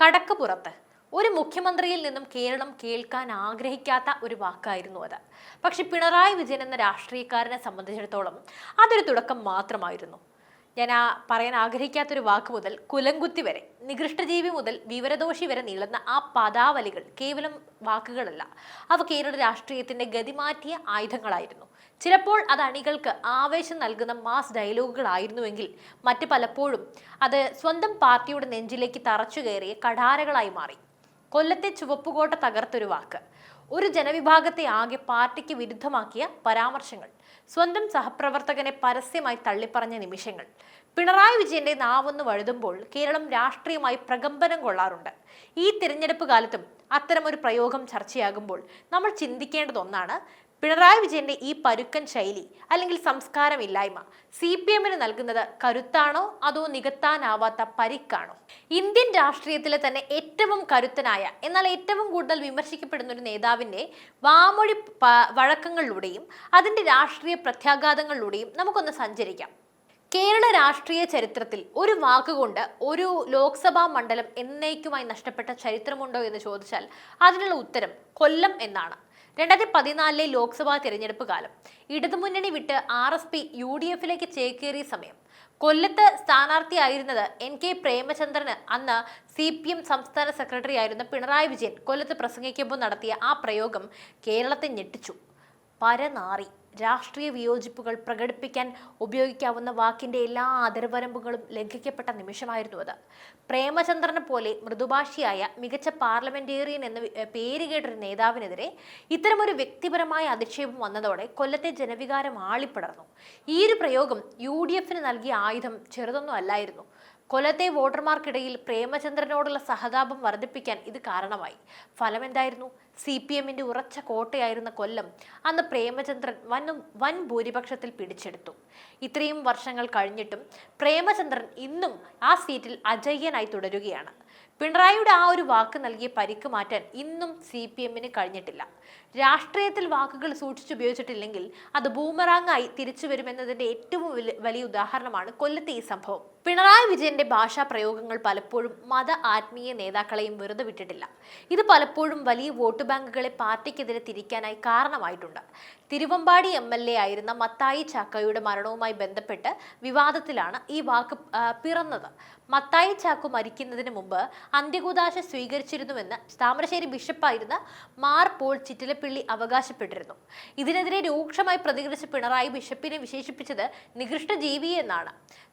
കടക്കുപുറത്ത് ഒരു മുഖ്യമന്ത്രിയിൽ നിന്നും കേരളം കേൾക്കാൻ ആഗ്രഹിക്കാത്ത ഒരു വാക്കായിരുന്നു അത്. പക്ഷെ പിണറായി വിജയൻ എന്ന രാഷ്ട്രീയക്കാരനെ സംബന്ധിച്ചിടത്തോളം അതൊരു തുടക്കം മാത്രമായിരുന്നു. ഞാൻ പറയാൻ ആഗ്രഹിക്കാത്തൊരു വാക്ക് മുതൽ കുലംകുത്തി വരെ, നികൃഷ്ടജീവി മുതൽ വിവരദോഷി വരെ നീളുന്ന ആ പദാവലികൾ കേവലം വാക്കുകളല്ല, അവ കേരള രാഷ്ട്രീയത്തിന്റെ ഗതിമാറ്റിയ ആയുധങ്ങളായിരുന്നു. ചിലപ്പോൾ അത് അണികൾക്ക് ആവേശം നൽകുന്ന മാസ് ഡയലോഗുകളായിരുന്നുവെങ്കിൽ മറ്റ് പലപ്പോഴും അത് സ്വന്തം പാർട്ടിയുടെ നെഞ്ചിലേക്ക് തറച്ചു കയറിയ കഠാരകളായി മാറി. കൊല്ലത്തെ ചുവപ്പുകോട്ട തകർത്തൊരു വാക്ക്, ഒരു ജനവിഭാഗത്തെ ആകെ പാർട്ടിക്ക് വിരുദ്ധമാക്കിയ പരാമർശങ്ങൾ, സ്വന്തം സഹപ്രവർത്തകനെ പരസ്യമായി തള്ളിപ്പറഞ്ഞ നിമിഷങ്ങൾ. പിണറായി വിജയന്റെ നാവൊന്ന് വഴുതുമ്പോൾ കേരളം രാഷ്ട്രീയമായി പ്രകമ്പനം കൊള്ളാറുണ്ട്. ഈ തിരഞ്ഞെടുപ്പ് കാലത്തും അത്തരമൊരു പ്രയോഗം ചർച്ചയാകുമ്പോൾ നമ്മൾ ചിന്തിക്കേണ്ടത് ഒന്നാണ്: പിണറായി വിജയന്റെ ഈ പരുക്കൻ ശൈലി അല്ലെങ്കിൽ സംസ്കാരമില്ലായ്മ CPM-ന് നൽകുന്നത് കരുത്താണോ അതോ നികത്താനാവാത്ത പരിക്കാണോ? ഇന്ത്യൻ രാഷ്ട്രീയത്തിലെ തന്നെ ഏറ്റവും കരുത്തനായ എന്നാൽ ഏറ്റവും കൂടുതൽ വിമർശിക്കപ്പെടുന്ന ഒരു നേതാവിന്റെ വാമൊഴി വഴക്കങ്ങളിലൂടെയും അതിന്റെ രാഷ്ട്രീയ പ്രത്യാഘാതങ്ങളിലൂടെയും നമുക്കൊന്ന് സഞ്ചരിക്കാം. കേരള രാഷ്ട്രീയ ചരിത്രത്തിൽ ഒരു വാക്കുകൊണ്ട് ഒരു ലോക്സഭാ മണ്ഡലം എന്നേക്കുമായി നഷ്ടപ്പെട്ട ചരിത്രമുണ്ടോ എന്ന് ചോദിച്ചാൽ അതിനുള്ള ഉത്തരം കൊല്ലം എന്നാണ്. 2014 ലോക്സഭാ തിരഞ്ഞെടുപ്പ് കാലം, ഇടതുമുന്നണി വിട്ട് RSP UDF-ലേക്ക് ചേക്കേറിയ സമയം. കൊല്ലത്ത് സ്ഥാനാർത്ഥിയായിരുന്നത് NK പ്രേമചന്ദ്രന് അന്ന് CPM സംസ്ഥാന സെക്രട്ടറി ആയിരുന്ന പിണറായി വിജയൻ കൊല്ലത്ത് പ്രസംഗിക്കുമ്പോൾ നടത്തിയ ആ പ്രയോഗം കേരളത്തെ ഞെട്ടിച്ചു. പരനാറി. രാഷ്ട്രീയ വിയോജിപ്പുകൾ പ്രകടിപ്പിക്കാൻ ഉപയോഗിക്കാവുന്ന വാക്കിന്റെ എല്ലാ അതിർവരമ്പുകളും ലംഘിക്കപ്പെട്ട നിമിഷമായിരുന്നു അത്. പ്രേമചന്ദ്രനെ പോലെ മൃദുഭാഷിയായ മികച്ച പാർലമെന്റേറിയൻ എന്ന പേര് കേട്ടൊരു നേതാവിനെതിരെ ഇത്തരമൊരു വ്യക്തിപരമായ അധിക്ഷേപം വന്നതോടെ കൊല്ലത്തെ ജനവികാരം ആളിപ്പടർന്നു. ഈ ഒരു പ്രയോഗം UDF-ന് നൽകിയ ആയുധം ചെറുതൊന്നും അല്ലായിരുന്നു. കൊല്ലത്തെ വോട്ടർമാർക്കിടയിൽ പ്രേമചന്ദ്രനോടുള്ള സഹതാപം വർദ്ധിപ്പിക്കാൻ ഇത് കാരണമായി. ഫലം എന്തായിരുന്നു? CPM-ന്റെ ഉറച്ച കോട്ടയായിരുന്ന കൊല്ലം അന്ന് പ്രേമചന്ദ്രൻ വൻ ഭൂരിപക്ഷത്തിൽ പിടിച്ചെടുത്തു. ഇത്രയും വർഷങ്ങൾ കഴിഞ്ഞിട്ടും പ്രേമചന്ദ്രൻ ഇന്നും ആ സീറ്റിൽ അജയ്യനായി തുടരുകയാണ്. പിണറായിയുടെ ആ ഒരു വാക്ക് നൽകിയ പരിക്ക് മാറ്റാൻ ഇന്നും CPM-ന് കഴിഞ്ഞിട്ടില്ല. രാഷ്ട്രീയത്തിൽ വാക്കുകൾ സൂക്ഷിച്ചുപയോഗിച്ചിട്ടില്ലെങ്കിൽ അത് ബൂമറാങ്ങായി തിരിച്ചു വരുമെന്നതിന്റെ ഏറ്റവും വലിയ ഉദാഹരണമാണ് കൊല്ലത്തെ ഈ സംഭവം. പിണറായി വിജയന്റെ ഭാഷാ പ്രയോഗങ്ങൾ പലപ്പോഴും മത ആത്മീയ നേതാക്കളെയും വെറുതെ വിട്ടിട്ടില്ല. ഇത് പലപ്പോഴും വലിയ വോട്ട് ബാങ്കുകളെ പാർട്ടിക്കെതിരെ തിരിക്കാനായി കാരണമായിട്ടുണ്ട്. തിരുവമ്പാടി MLA ആയിരുന്ന മത്തായി ചാക്കോയുടെ മരണവുമായി ബന്ധപ്പെട്ട് വിവാദത്തിലാണ് ഈ വാക്ക് പിറന്നത്. മത്തായി ചാക്കോ മരിക്കുന്നതിന് മുമ്പ് അന്ത്യകൂദാശ സ്വീകരിച്ചിരുന്നുവെന്ന് താമരശ്ശേരി ബിഷപ്പായിരുന്ന മാർ പോൾ ചിറ്റിലപ്പിള്ളി അവകാശപ്പെട്ടിരുന്നു. ഇതിനെതിരെ രൂക്ഷമായി പ്രതികരിച്ച പിണറായി ബിഷപ്പിനെ വിശേഷിപ്പിച്ചത് നികൃഷ്ട ജീവി എന്നാണ്.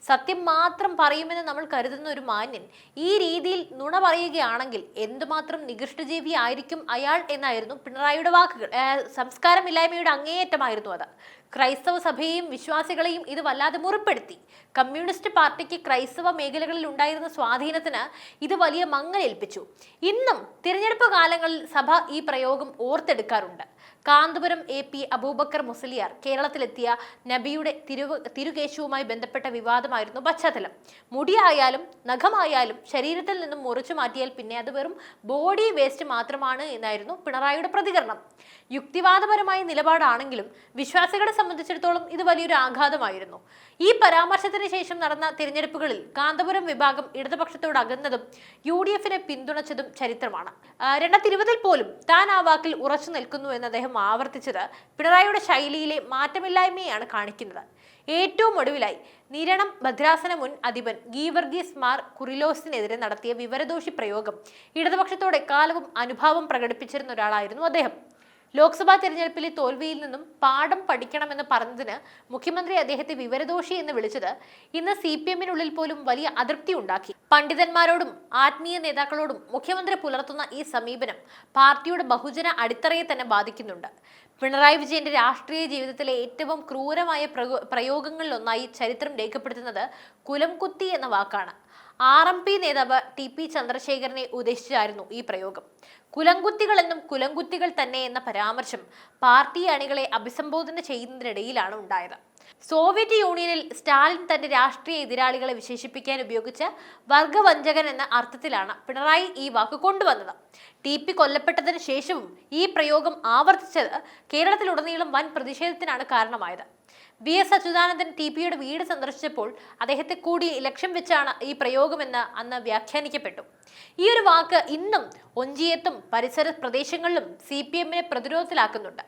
സത്യം മാത്രം പറയുമെന്ന് നമ്മൾ കരുതുന്ന ഒരു മാന്യൻ ഈ രീതിയിൽ നുണ പറയുകയാണെങ്കിൽ എന്തുമാത്രം നികൃഷ്ടജീവി ആയിരിക്കും അയാൾ എന്നായിരുന്നു പിണറായിയുടെ വാക്കുകൾ. സംസ്കാരമില്ലായ്മയുടെ അങ്ങേയറ്റമായിരുന്നു അത്. ക്രൈസ്തവ സഭയെയും വിശ്വാസികളെയും ഇത് വല്ലാതെ മുറിപ്പെടുത്തി. കമ്മ്യൂണിസ്റ്റ് പാർട്ടിക്ക് ക്രൈസ്തവ മേഖലകളിൽ ഉണ്ടായിരുന്ന സ്വാധീനത്തിന് ഇത് വലിയ മങ്ങലേൽപ്പിച്ചു. ഇന്നും തിരഞ്ഞെടുപ്പ് കാലങ്ങളിൽ സഭ ഈ പ്രയോഗം ഓർത്തെടുക്കാറുണ്ട്. കാന്തപുരം AP അബൂബക്കർ മുസ്ലിയാർ കേരളത്തിലെത്തിയ നബിയുടെ തിരുകേശവുമായി ബന്ധപ്പെട്ട വിവാദമായിരുന്നു പശ്ചാത്തലം. മുടിയായാലും നഖമായാലും ശരീരത്തിൽ നിന്നും മുറിച്ചു മാറ്റിയാൽ പിന്നെ അത് വെറും ബോഡി വേസ്റ്റ് മാത്രമാണ് എന്നായിരുന്നു പിണറായിയുടെ പ്രതികരണം. യുക്തിവാദപരമായ നിലപാടാണെങ്കിലും വിശ്വാസികളെ സംബന്ധിച്ചിടത്തോളം ഇത് വലിയൊരു ആഘാതമായിരുന്നു. ഈ പരാമർശത്തിന് ശേഷം നടന്ന തിരഞ്ഞെടുപ്പുകളിൽ കാന്തപുരം വിഭാഗം ഇടതുപക്ഷത്തോട് അകന്നതും UDF-നെ പിന്തുണച്ചതും ചരിത്രമാണ്. 2020 പോലും താൻ ആ വാക്കിൽ ഉറച്ചു നിൽക്കുന്നു എന്ന് അദ്ദേഹം ആവർത്തിച്ചത് പിണറായിയുടെ ശൈലിയിലെ മാറ്റമില്ലായ്മയാണ് കാണിക്കുന്നത്. ഏറ്റവും ഒടുവിലായി നിരണം ഭദ്രാസന മുൻ അധിപൻ ഗീവർഗീസ് മാർ കുറിലോസിനെതിരെ നടത്തിയ വിവരദോഷി പ്രയോഗം ഇടതുപക്ഷത്തോട് എക്കാലവും അനുഭാവം പ്രകടിപ്പിച്ചിരുന്ന ഒരാളായിരുന്നു അദ്ദേഹം. ലോക്സഭാ തെരഞ്ഞെടുപ്പിലെ തോൽവിയിൽ നിന്നും പാഠം പഠിക്കണമെന്ന് പറഞ്ഞതിന് മുഖ്യമന്ത്രി അദ്ദേഹത്തെ വിവരദോഷി എന്ന് വിളിച്ചത് ഇന്ന് CPM-നുള്ളിൽ പോലും വലിയ അതൃപ്തി ഉണ്ടാക്കി. പണ്ഡിതന്മാരോടും ആത്മീയ നേതാക്കളോടും മുഖ്യമന്ത്രി പുലർത്തുന്ന ഈ സമീപനം പാർട്ടിയുടെ ബഹുജന അടിത്തറയെ തന്നെ ബാധിക്കുന്നുണ്ട്. പിണറായി വിജയന്റെ രാഷ്ട്രീയ ജീവിതത്തിലെ ഏറ്റവും ക്രൂരമായ പ്രയോഗങ്ങളിലൊന്നായി ചരിത്രം രേഖപ്പെടുത്തുന്നത് കുലംകുത്തി എന്ന വാക്കാണ്. RMP നേതാവ് TP ചന്ദ്രശേഖരനെ ഉദ്ദേശിച്ചായിരുന്നു ഈ പ്രയോഗം. കുലംകുത്തികളെന്നും കുലംകുത്തികൾ തന്നെ എന്ന പരാമർശം പാർട്ടി അണികളെ അഭിസംബോധന ചെയ്യുന്നതിനിടയിലാണ് ഉണ്ടായത്. സോവിയറ്റ് യൂണിയനിൽ സ്റ്റാലിൻ തന്റെ രാഷ്ട്രീയ എതിരാളികളെ വിശേഷിപ്പിക്കാൻ ഉപയോഗിച്ച വർഗവഞ്ചകൻ എന്ന അർത്ഥത്തിലാണ് പിണറായി ഈ വാക്ക് കൊണ്ടുവന്നത്. TP കൊല്ലപ്പെട്ടതിന് ശേഷവും ഈ പ്രയോഗം ആവർത്തിച്ചത് കേരളത്തിലുടനീളം വൻ പ്രതിഷേധത്തിനാണ് കാരണമായത്. VS അച്യുതാനന്ദൻ TPയുടെ വീട് സന്ദർശിച്ചപ്പോൾ അദ്ദേഹത്തെ കൂടി ലക്ഷ്യം വെച്ചാണ് ഈ പ്രയോഗമെന്ന് അന്ന് വ്യാഖ്യാനിക്കപ്പെട്ടു. ഈ ഒരു വാക്ക് ഇന്നും ഒഞ്ചിയത്തും പരിസര പ്രദേശങ്ങളിലും CPMനെ പ്രതിരോധത്തിലാക്കുന്നുണ്ട്.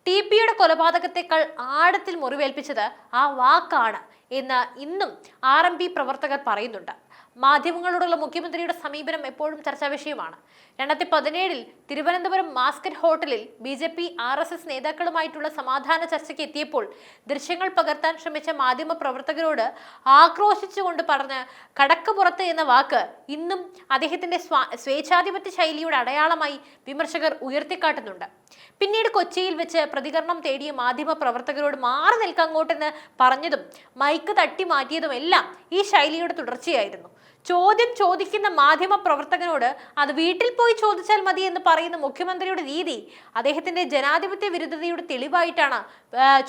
TPയുടെ കൊലപാതകത്തെക്കാൾ ആഴത്തിൽ മുറിവേൽപ്പിച്ചത് ആ വാക്കാണ് എന്ന് ഇന്നും RMP പ്രവർത്തകർ പറയുന്നുണ്ട്. മാധ്യമങ്ങളോടുള്ള മുഖ്യമന്ത്രിയുടെ സമീപനം എപ്പോഴും ചർച്ചാ വിഷയമാണ്. 2017 തിരുവനന്തപുരം മാസ്കറ്റ് ഹോട്ടലിൽ BJP RSS നേതാക്കളുമായിട്ടുള്ള സമാധാന ചർച്ചയ്ക്ക് എത്തിയപ്പോൾ ദൃശ്യങ്ങൾ പകർത്താൻ ശ്രമിച്ച മാധ്യമ പ്രവർത്തകരോട് ആക്രോശിച്ചുകൊണ്ട് പറഞ്ഞ കടക്കപ്പുറത്ത് എന്ന വാക്ക് ഇന്നും അദ്ദേഹത്തിന്റെ സ്വേച്ഛാധിപത്യ ശൈലിയുടെ അടയാളമായി വിമർശകർ ഉയർത്തിക്കാട്ടുന്നുണ്ട്. പിന്നീട് കൊച്ചിയിൽ വെച്ച് പ്രതികരണം തേടിയ മാധ്യമ പ്രവർത്തകരോട് മാറി നിൽക്കങ്ങോട്ടെന്ന് പറഞ്ഞതും മൈക്ക് തട്ടി മാറ്റിയതും എല്ലാം ഈ ശൈലിയുടെ തുടർച്ചയായിരുന്നു. ചോദ്യം ചോദിക്കുന്ന മാധ്യമ പ്രവർത്തകനോട് അത് വീട്ടിൽ പോയി ചോദിച്ചാൽ മതി എന്ന് പറയുന്ന മുഖ്യമന്ത്രിയുടെ രീതി അദ്ദേഹത്തിന്റെ ജനാധിപത്യ വിരുദ്ധതയുടെ തെളിവായിട്ടാണ്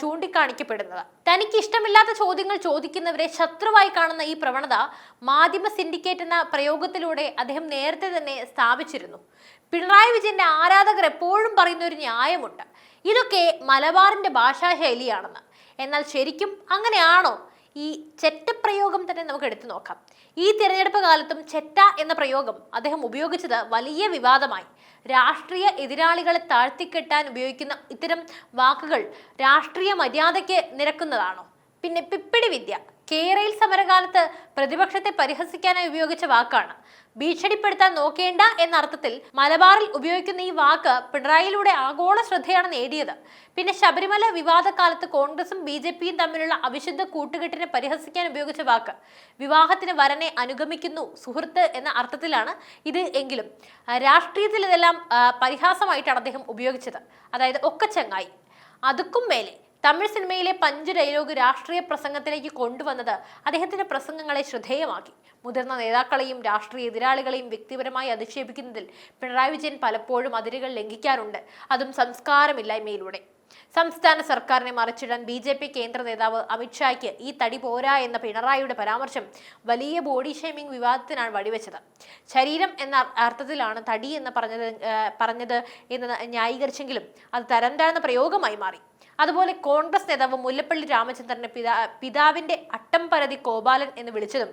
ചൂണ്ടിക്കാണിക്കപ്പെടുന്നത്. തനിക്ക് ഇഷ്ടമില്ലാത്ത ചോദ്യങ്ങൾ ചോദിക്കുന്നവരെ ശത്രുവായി കാണുന്ന ഈ പ്രവണത മാധ്യമ സിൻഡിക്കേറ്റ് എന്ന പ്രയോഗത്തിലൂടെ അദ്ദേഹം നേരത്തെ തന്നെ സ്ഥാപിച്ചിരുന്നു. പിണറായി വിജയന്റെ ആരാധകർ എപ്പോഴും പറയുന്ന ഒരു ന്യായമുണ്ട്, ഇതൊക്കെ മലബാറിന്റെ ഭാഷാശൈലിയാണെന്ന്. എന്നാൽ ശരിക്കും അങ്ങനെയാണോ? ഈ ചെറ്റ പ്രയോഗം തന്നെ നമുക്ക് എടുത്തു നോക്കാം. ഈ തിരഞ്ഞെടുപ്പ് കാലത്തും ചെറ്റ എന്ന പ്രയോഗം അദ്ദേഹം ഉപയോഗിച്ചത് വലിയ വിവാദമായി. രാഷ്ട്രീയ എതിരാളികളെ താഴ്ത്തിക്കെട്ടാൻ ഉപയോഗിക്കുന്ന ഇത്തരം വാക്കുകൾ രാഷ്ട്രീയ മര്യാദയ്ക്ക് നിരക്കുന്നതാണോ? പിന്നെ പിപ്പിടി വിദ്യ കേരയിൽ സമരകാലത്ത് പ്രതിപക്ഷത്തെ പരിഹസിക്കാനായി ഉപയോഗിച്ച വാക്കാണ്. ഭീഷണിപ്പെടുത്താൻ നോക്കേണ്ട എന്ന അർത്ഥത്തിൽ മലബാറിൽ ഉപയോഗിക്കുന്ന ഈ വാക്ക് പിണറായിയിലൂടെ ആഗോള ശ്രദ്ധയാണ് നേടിയത്. പിന്നെ ശബരിമല വിവാദകാലത്ത് കോൺഗ്രസും BJPയും തമ്മിലുള്ള അവിശുദ്ധ കൂട്ടുകെട്ടിനെ പരിഹസിക്കാൻ ഉപയോഗിച്ച വാക്ക് വിവാഹത്തിന് വരനെ അനുഗമിക്കുന്നു സുഹൃത്ത് എന്ന അർത്ഥത്തിലാണ് ഇത് എങ്കിലും രാഷ്ട്രീയത്തിൽ ഇതെല്ലാം പരിഹാസമായിട്ടാണ് അദ്ദേഹം ഉപയോഗിച്ചത്. അതായത് ഒക്കെ ചങ്ങായി. അതുക്കും മേലെ തമിഴ് സിനിമയിലെ പഞ്ച് ഡയലോഗ് രാഷ്ട്രീയ പ്രസംഗത്തിലേക്ക് കൊണ്ടുവന്നത് അദ്ദേഹത്തിന്റെ പ്രസംഗങ്ങളെ ശ്രദ്ധേയമാക്കി. മുതിർന്ന നേതാക്കളെയും രാഷ്ട്രീയ എതിരാളികളെയും വ്യക്തിപരമായി അധിക്ഷേപിക്കുന്നതിൽ പിണറായി വിജയൻ പലപ്പോഴും അതിരുകൾ ലംഘിക്കാറുണ്ട്, അതും സംസ്കാരമില്ലായ്മയിലൂടെ. സംസ്ഥാന സർക്കാരിനെ മറിച്ചിടാൻ BJP കേന്ദ്ര നേതാവ് അമിത്ഷായ്ക്ക് ഈ തടി പോരാ എന്ന പിണറായിയുടെ പരാമർശം വലിയ ബോഡി ഷേമിംഗ് വിവാദത്തിനാണ് വഴിവെച്ചത്. ശരീരം എന്ന അർത്ഥത്തിലാണ് തടി എന്ന് പറഞ്ഞത് എന്ന് ന്യായീകരിച്ചെങ്കിലും അത് തരം താഴ്ന്ന പ്രയോഗമായി മാറി. അതുപോലെ കോൺഗ്രസ് നേതാവ് മുല്ലപ്പള്ളി രാമചന്ദ്രനെ പിതാവിന്റെ അട്ടംപരതി കോപാലൻ എന്ന് വിളിച്ചതും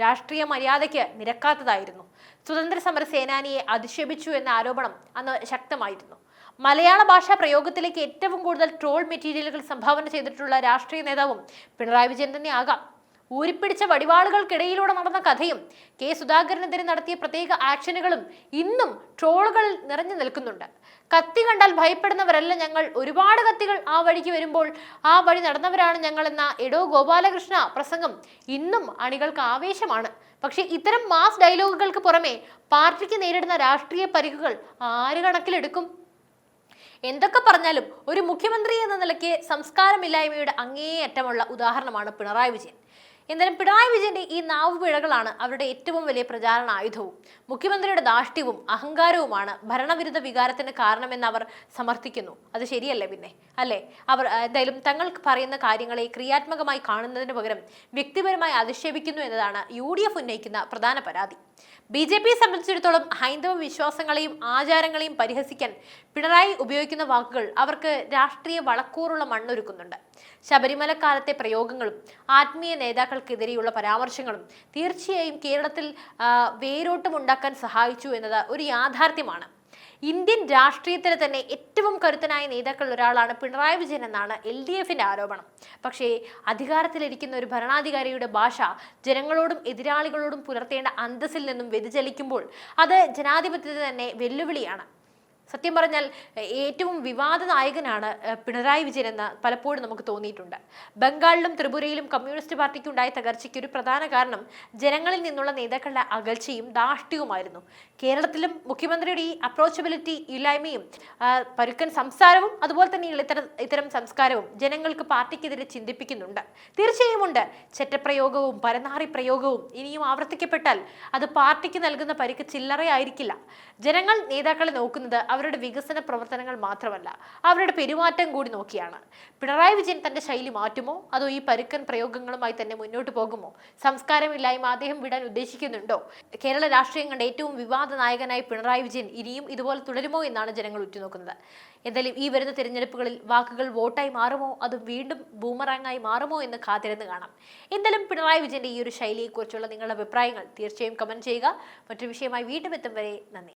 രാഷ്ട്രീയ മര്യാദയ്ക്ക് നിരക്കാത്തതായിരുന്നു. സ്വതന്ത്ര സമര സേനാനിയെ അധിക്ഷേപിച്ചു എന്ന ആരോപണം അന്ന് ശക്തമായിരുന്നു. മലയാള ഭാഷാ പ്രയോഗത്തിലേക്ക് ഏറ്റവും കൂടുതൽ ട്രോൾ മെറ്റീരിയലുകൾ സംഭാവന ചെയ്തിട്ടുള്ള രാഷ്ട്രീയ നേതാവും പിണറായി വിജയൻ തന്നെ ആകാം. ഊരിപ്പിടിച്ച വടിവാളുകൾക്കിടയിലൂടെ നടന്ന കഥയും സുധാകരനെതിരെ നടത്തിയ പ്രത്യേക ആക്ഷനുകളും ഇന്നും ട്രോളുകളിൽ നിറഞ്ഞു നിൽക്കുന്നുണ്ട്. കത്തി കണ്ടാൽ ഭയപ്പെടുന്നവരല്ല ഞങ്ങൾ, ഒരുപാട് കത്തികൾ ആ വഴിക്ക് വരുമ്പോൾ ആ വഴി നടന്നവരാണ് ഞങ്ങൾ എന്ന എടോ ഗോപാലകൃഷ്ണ പ്രസംഗം ഇന്നും അണികൾക്ക് ആവേശമാണ്. പക്ഷെ ഇത്തരം മാസ് ഡയലോഗുകൾക്ക് പുറമെ പാർട്ടിക്ക് നേരിടുന്ന രാഷ്ട്രീയ പരിക്കുകൾ ആര് കണക്കിലെടുക്കും? എന്തൊക്കെ പറഞ്ഞാലും ഒരു മുഖ്യമന്ത്രി എന്ന നിലയ്ക്ക് സംസ്കാരമില്ലായ്മയുടെ അങ്ങേയറ്റമുള്ള ഉദാഹരണമാണ് പിണറായി വിജയൻ. എന്തായാലും പിണറായി വിജയന്റെ ഈ നാവുപിഴകളാണ് അവരുടെ ഏറ്റവും വലിയ പ്രചാരണ ആയുധവും. മുഖ്യമന്ത്രിയുടെ ധാർഷ്ട്യവും അഹങ്കാരവുമാണ് ഭരണവിരുദ്ധ വികാരത്തിന് കാരണമെന്ന് അവർ സമർത്ഥിക്കുന്നു. അത് ശരിയല്ലേ? പിന്നെ അല്ലേ? അവർ എന്തായാലും തങ്ങൾക്ക് പറയുന്ന കാര്യങ്ങളെ ക്രിയാത്മകമായി കാണുന്നതിന് പകരം വ്യക്തിപരമായി അധിക്ഷേപിക്കുന്നു എന്നതാണ് UDF ഉന്നയിക്കുന്ന പ്രധാന പരാതി. BJPയെ സംബന്ധിച്ചിടത്തോളം ഹൈന്ദവ വിശ്വാസങ്ങളെയും ആചാരങ്ങളെയും പരിഹസിക്കാൻ പിണറായി ഉപയോഗിക്കുന്ന വാക്കുകൾ അവർക്ക് രാഷ്ട്രീയ വളക്കൂറുള്ള മണ്ണൊരുക്കുന്നുണ്ട്. ശബരിമല കാലത്തെ പ്രയോഗങ്ങളും ആത്മീയ നേതാക്കൾക്കെതിരെയുള്ള പരാമർശങ്ങളും തീർച്ചയായും കേരളത്തിൽ വേരോട്ടമുണ്ടാക്കാൻ സഹായിച്ചു എന്നത് ഒരു യാഥാർത്ഥ്യമാണ്. ഇന്ത്യൻ രാഷ്ട്രീയത്തിലെ തന്നെ ഏറ്റവും കരുത്തനായ നേതാക്കളിൽ ഒരാളാണ് പിണറായി വിജയൻ എന്നാണ് LDFന്റെ ആരോപണം. പക്ഷേ അധികാരത്തിലിരിക്കുന്ന ഒരു ഭരണാധികാരിയുടെ ഭാഷ ജനങ്ങളോടും എതിരാളികളോടും പുലർത്തേണ്ട അന്തസ്സിൽ നിന്നും വ്യതിചലിക്കുമ്പോൾ അത് ജനാധിപത്യത്തെ തന്നെ വെല്ലുവിളിയാണ്. സത്യം പറഞ്ഞാൽ ഏറ്റവും വിവാദ നായകനാണ് പിണറായി വിജയൻ എന്ന് പലപ്പോഴും നമുക്ക് തോന്നിയിട്ടുണ്ട്. ബംഗാളിലും ത്രിപുരയിലും കമ്മ്യൂണിസ്റ്റ് പാർട്ടിക്കുണ്ടായ തകർച്ചയ്ക്ക് ഒരു പ്രധാന കാരണം ജനങ്ങളിൽ നിന്നുള്ള നേതാക്കളുടെ അകൽച്ചയും ധാർഷ്ട്യവുമായിരുന്നു. കേരളത്തിലും മുഖ്യമന്ത്രിയുടെ ഈ അപ്രോച്ചബിലിറ്റി ഇല്ലായ്മയും പരുക്കൻ സംസാരവും അതുപോലെ തന്നെ ഇത്തരം സംസ്കാരവും ജനങ്ങൾക്ക് പാർട്ടിക്കെതിരെ ചിന്തിപ്പിക്കുന്നുണ്ട്. തീർച്ചയായും ഉണ്ട്. ചെറ്റപ്രയോഗവും പരനാറി പ്രയോഗവും ഇനിയും ആവർത്തിക്കപ്പെട്ടാൽ അത് പാർട്ടിക്ക് നൽകുന്ന പരിക്ക് ചില്ലറയായിരിക്കില്ല. ജനങ്ങൾ നേതാക്കളെ നോക്കുന്നത് അവരുടെ വികസന പ്രവർത്തനങ്ങൾ മാത്രമല്ല, അവരുടെ പെരുമാറ്റം കൂടി നോക്കിയാണ്. പിണറായി വിജയൻ തന്റെ ശൈലി മാറ്റുമോ, അതോ ഈ പരുക്കൻ പ്രയോഗങ്ങളുമായി തന്നെ മുന്നോട്ട് പോകുമോ? സംസ്കാരമില്ലായ്മ അദ്ദേഹം വിടാൻ ഉദ്ദേശിക്കുന്നുണ്ടോ? കേരള രാഷ്ട്രീയം കണ്ട ഏറ്റവും വിവാദ നായകനായി പിണറായി വിജയൻ ഇനിയും ഇതുപോലെ തുടരുമോ എന്നാണ് ജനങ്ങൾ ഉറ്റുനോക്കുന്നത്. എന്തായാലും ഈ വരുന്ന തിരഞ്ഞെടുപ്പുകളിൽ വാക്കുകൾ വോട്ടായി മാറുമോ, അത് വീണ്ടും ബൂമറാങ്ങായി മാറുമോ എന്ന് കാത്തിരുന്ന് കാണാം. എന്തായാലും പിണറായി വിജയന്റെ ഈ ഒരു ശൈലിയെക്കുറിച്ചുള്ള നിങ്ങളുടെ അഭിപ്രായങ്ങൾ തീർച്ചയായും കമന്റ് ചെയ്യുക. മറ്റൊരു വിഷയമായി വീണ്ടും എത്തും വരെ നന്ദി.